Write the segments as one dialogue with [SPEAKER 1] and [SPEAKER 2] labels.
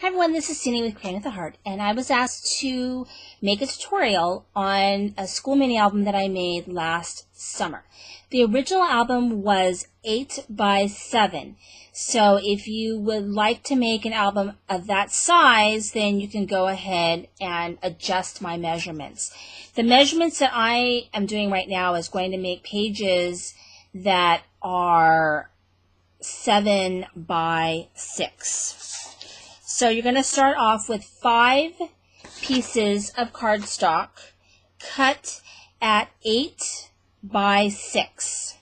[SPEAKER 1] everyone, this is Cindy with Creating with a Heart, and I was asked to make a tutorial on a school mini album that I made last summer. The original album was 8 by 7, so if you would like to make an album of that size, then you can go ahead and adjust my measurements. The measurements that I am doing right now is going to make pages that are 7 by 6. So you're going to start off with 5 pieces of cardstock cut at 8 by 6.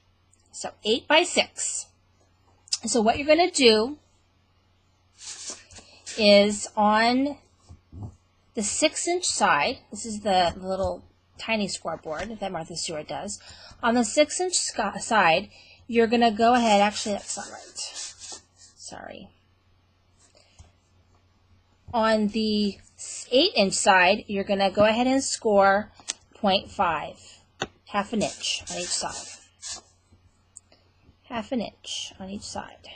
[SPEAKER 1] So 8 by 6. So what you're going to do is on the 6-inch side, this is the little tiny scoreboard that Martha Stewart does. On the 6-inch side, you're going to go ahead, actually that's not right. Sorry. On the 8-inch side, you're going to go ahead and score 0.5, half an inch on each side. Half an inch on each side.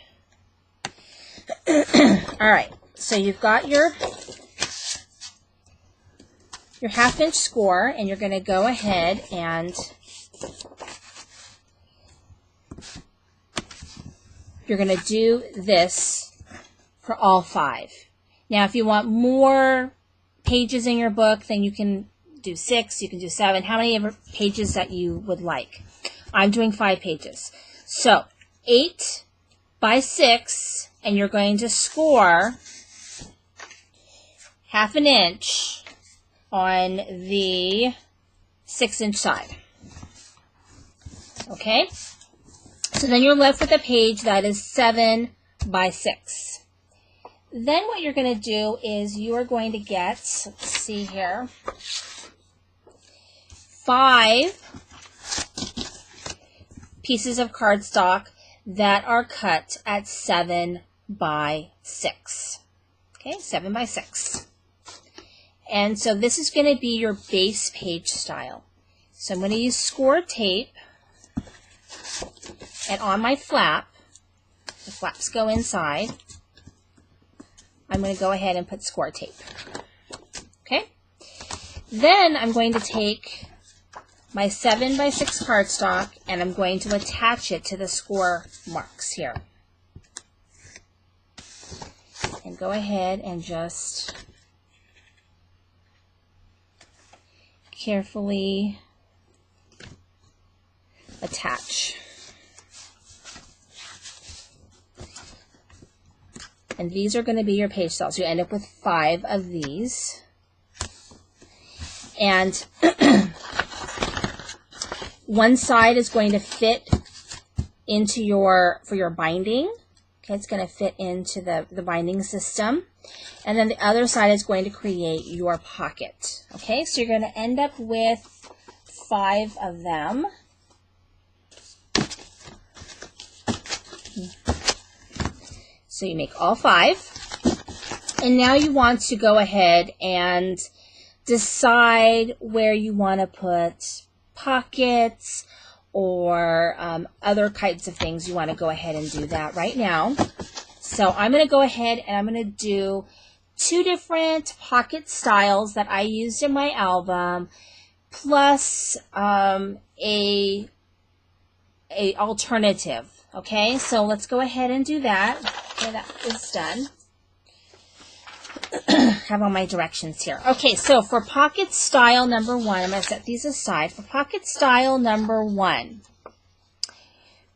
[SPEAKER 1] Alright, so you've got your half-inch score, and you're going to go ahead and you're going to do this for all 5. Now, if you want more pages in your book, then you can do 6, you can do 7, how many ever pages that you would like. I'm doing 5 pages. So, 8 by 6, and you're going to score half an inch on the 6-inch side. Okay? So then you're left with a page that is 7 by 6. Then what you're going to do is you are going to get, let's see here, 5 pieces of cardstock that are cut at 7 by 6. Okay, 7 by 6. And so this is going to be your base page style. So I'm going to use score tape, and on my flap, the flaps go inside, I'm going to go ahead and put score tape. Okay? Then I'm going to take my 7 by 6 cardstock and I'm going to attach it to the score marks here. And go ahead and just carefully attach. And these are going to be your page styles. You end up with 5 of these. And one side is going to fit into for your binding. Okay, it's going to fit into the binding system. And then the other side is going to create your pocket. Okay, so you're going to end up with 5 of them. So you make all 5, and now you want to go ahead and decide where you want to put pockets or other kinds of things. You want to go ahead and do that right now. So I'm going to go ahead and I'm going to do 2 different pocket styles that I used in my album, plus a alternative. Okay, so let's go ahead and do that. Okay, that is done. Have all my directions here. Okay, so for pocket style number 1, I'm going to set these aside. For pocket style number 1,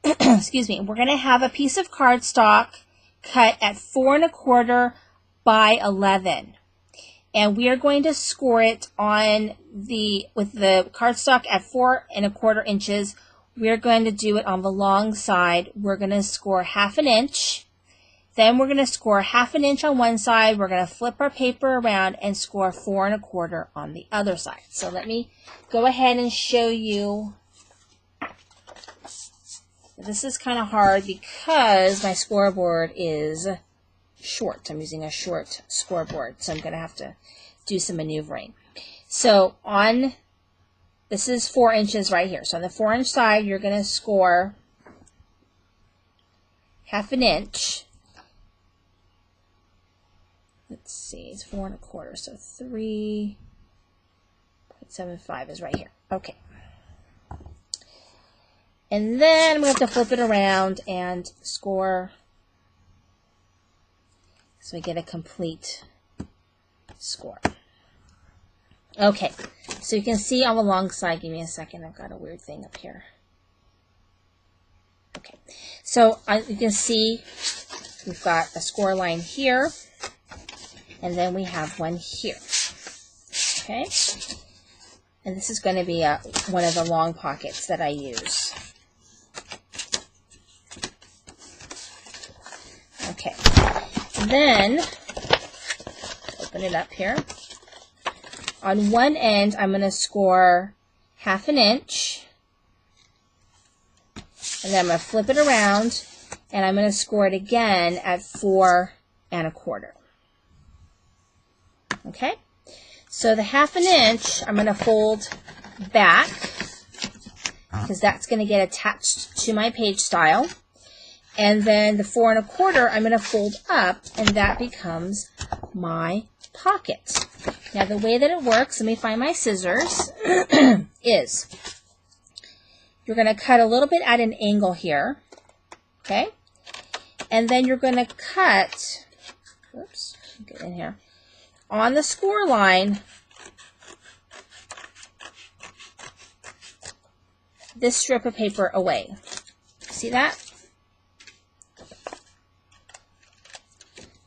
[SPEAKER 1] excuse me, we're going to have a piece of cardstock cut at 4 1/4 by 11. And we are going to score it with the cardstock at 4 1/4 inches. We're going to do it on the long side. We're going to score half an inch. Then we're going to score half an inch on one side. We're going to flip our paper around and score 4 1/4 on the other side. So let me go ahead and show you. This is kind of hard because my scoreboard is short. I'm using a short scoreboard, so I'm going to have to do some maneuvering. So this is 4 inches right here. So on the 4-inch side, you're going to score half an inch. let's see, it's 4 1/4, so 3.75 is right here. Okay. And then I'm going to have to flip it around and score so we get a complete score. Okay, so you can see on the long side, give me a second, I've got a weird thing up here. Okay, so you can see we've got a score line here, and then we have one here. Okay, and this is going to be one of the long pockets that I use. Okay, and then open it up here. On one end, I'm going to score 1/2 inch, and then I'm going to flip it around, and I'm going to score it again at 4 1/4. Okay, so the 1/2 inch, I'm going to fold back, because that's going to get attached to my page style. And then the 4 1/4, I'm going to fold up, and that becomes my pocket. Now the way that it works, let me find my scissors, is you're going to cut a little bit at an angle here, okay? And then you're going to cut, oops, get in here, on the score line, this strip of paper away. See that?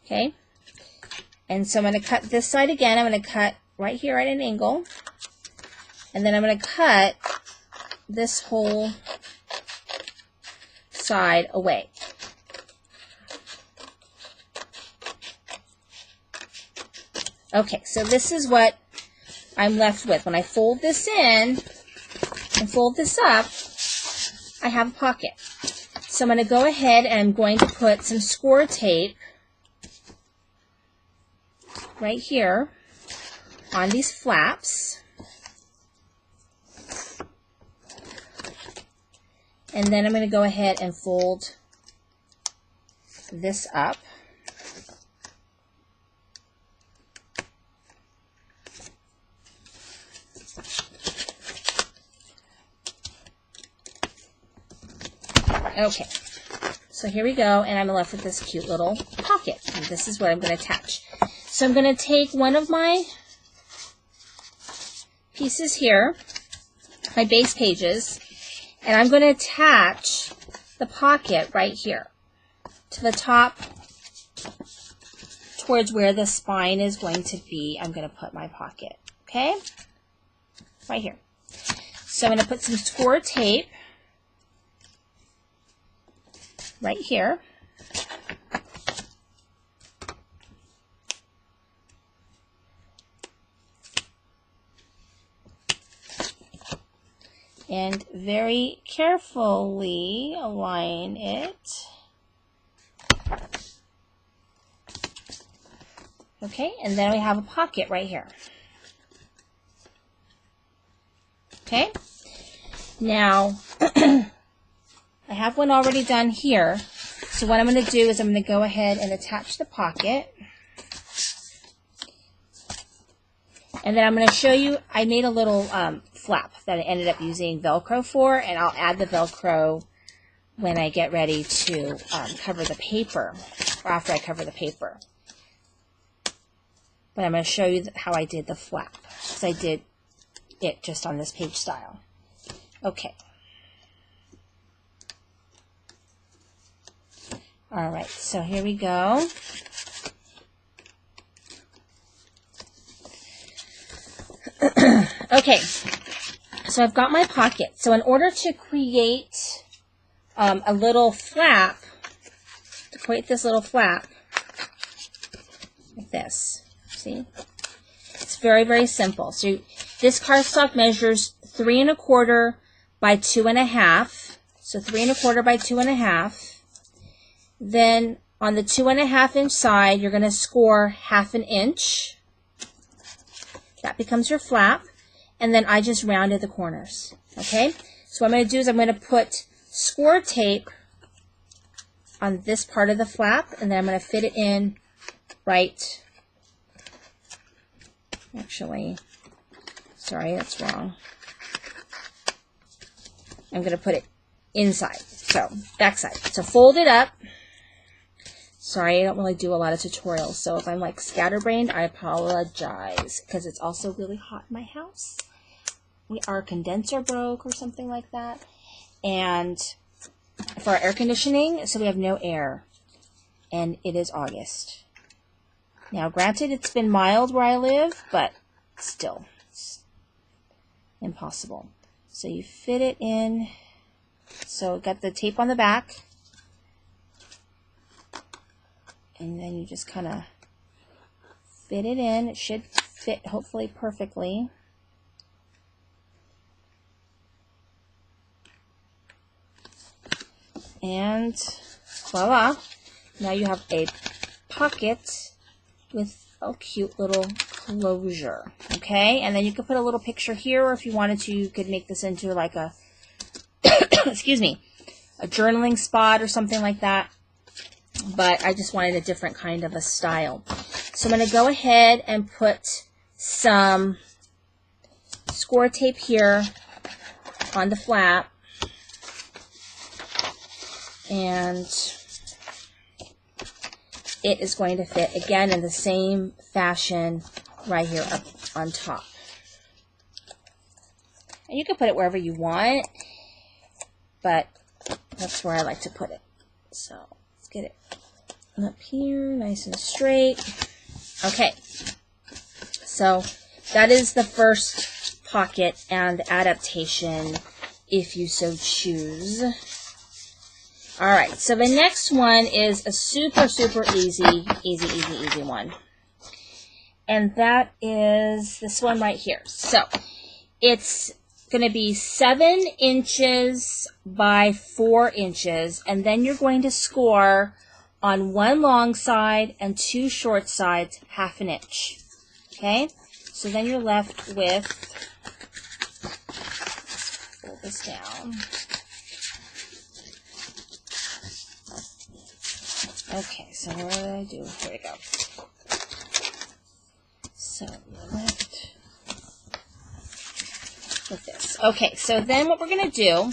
[SPEAKER 1] Okay, and so I'm going to cut this side again. I'm going to cut right here at an angle, and then I'm going to cut this whole side away. Okay, so this is what I'm left with. When I fold this in and fold this up, I have a pocket. So I'm going to go ahead and I'm going to put some score tape right here on these flaps, and then I'm going to go ahead and fold this up. Okay, so here we go, and I'm left with this cute little pocket, and this is what I'm going to attach. So I'm going to take one of my pieces here, my base pages, and I'm going to attach the pocket right here to the top towards where the spine is going to be. I'm going to put my pocket, okay? Right here. So I'm going to put some score tape right here. And very carefully align it. Okay, and then we have a pocket right here. Okay, now I have one already done here. So what I'm going to do is I'm going to go ahead and attach the pocket. And then I'm going to show you, I made a little flap that I ended up using Velcro for, and I'll add the Velcro when I get ready to cover the paper, or after I cover the paper. But I'm going to show you how I did the flap, because I did it just on this page style. Okay. All right, so here we go. Okay, so I've got my pocket. So in order to create a little flap, to create this little flap, like this, see? It's very, very simple. So this cardstock measures 3 1/4 by 2 1/2. So 3 1/4 by 2 1/2. Then on the 2 1/2 inch side, you're going to score 1/2 inch. That becomes your flap. And then I just rounded the corners. Okay? So what I'm going to do is I'm going to put score tape on this part of the flap, and then I'm going to fit it in right Actually, sorry, that's wrong. I'm going to put it inside. So, backside. So, fold it up. Sorry, I don't really do a lot of tutorials, so if I'm like scatterbrained, I apologize, because it's also really hot in my house. Our condenser broke or something like that, and for our air conditioning, so we have no air, and it is August. Now, granted, it's been mild where I live, but still, it's impossible. So you fit it in, so got the tape on the back, and then you just kind of fit it in. It should fit hopefully perfectly. And voila, now you have a pocket with a cute little closure. Okay, and then you could put a little picture here, or if you wanted to, you could make this into like a, excuse me, a journaling spot or something like that. But I just wanted a different kind of a style. So I'm going to go ahead and put some score tape here on the flap. And it is going to fit again in the same fashion right here up on top. And you can put it wherever you want, but that's where I like to put it. So let's get it up here nice and straight. Okay, so that is the first pocket and adaptation if you so choose. Alright, so the next one is a super easy one. And that is this one right here. So, it's going to be 7 inches by 4 inches, and then you're going to score on one long side and 2 short sides, 1/2 inch. Okay? So then you're left with, pull this down. Okay, so what did I do? Here we go. So you're left with this. Okay, so then what we're going to do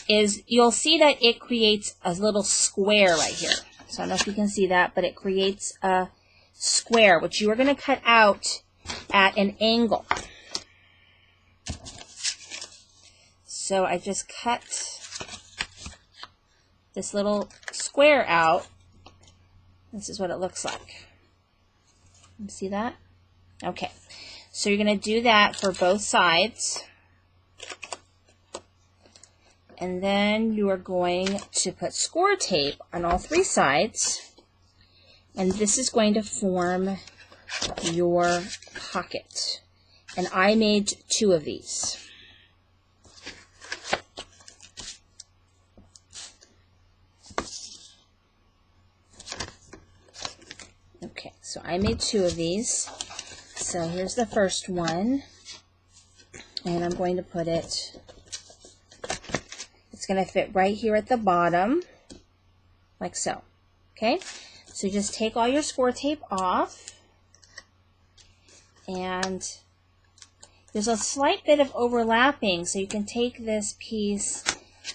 [SPEAKER 1] is you'll see that it creates a little square right here. So I don't know if you can see that, but it creates a square, which you are going to cut out at an angle. So I just cut this little square out. This is what it looks like. You see that? Okay. So you're going to do that for both sides. And then you are going to put score tape on all 3 sides. And this is going to form your pocket. And I made 2 of these. Okay, so I made 2 of these. So here's the first one. And I'm going to put it, it's going to fit right here at the bottom, like so. Okay, so just take all your score tape off. And there's a slight bit of overlapping, so you can take this piece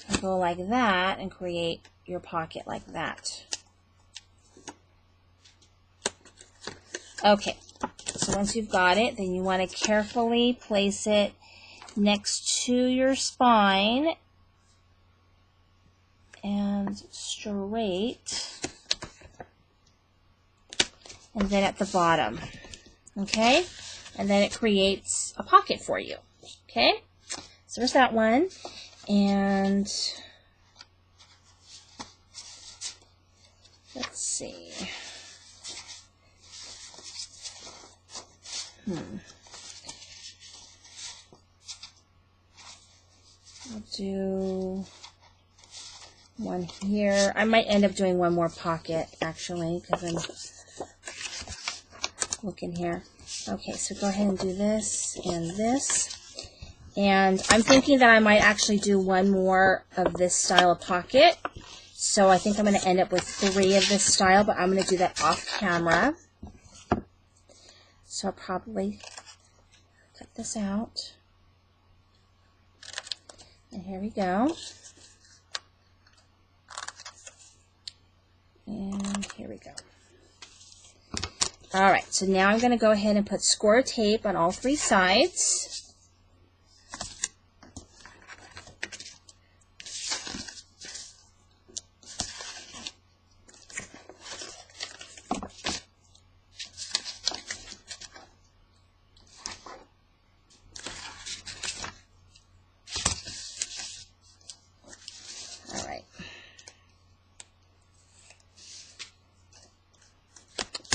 [SPEAKER 1] and go like that and create your pocket like that. Okay, so once you've got it, then you want to carefully place it next to your spine and straight, and then at the bottom, okay? And then it creates a pocket for you, okay? So there's that one, and let's see. I'll do one here. I might end up doing one more pocket, actually, because I'm looking here. Okay, so go ahead and do this and this. And I'm thinking that I might actually do one more of this style of pocket. So I think I'm going to end up with 3 of this style, but I'm going to do that off camera. So I'll probably cut this out. And here we go. And here we go. All right, so now I'm going to go ahead and put score tape on all 3 sides. All right.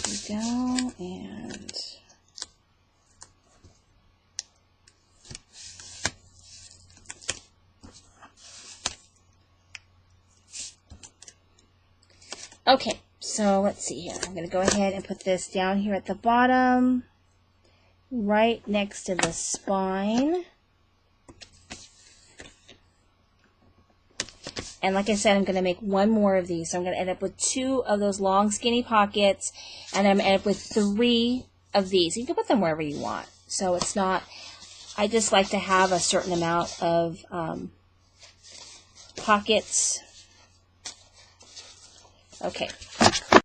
[SPEAKER 1] Here we go, and okay, so let's see here. I'm going to go ahead and put this down here at the bottom, right next to the spine. And like I said, I'm going to make 1 more of these. So I'm going to end up with 2 of those long, skinny pockets, and I'm going to end up with 3 of these. You can put them wherever you want. So it's not, I just like to have a certain amount of pockets. Okay,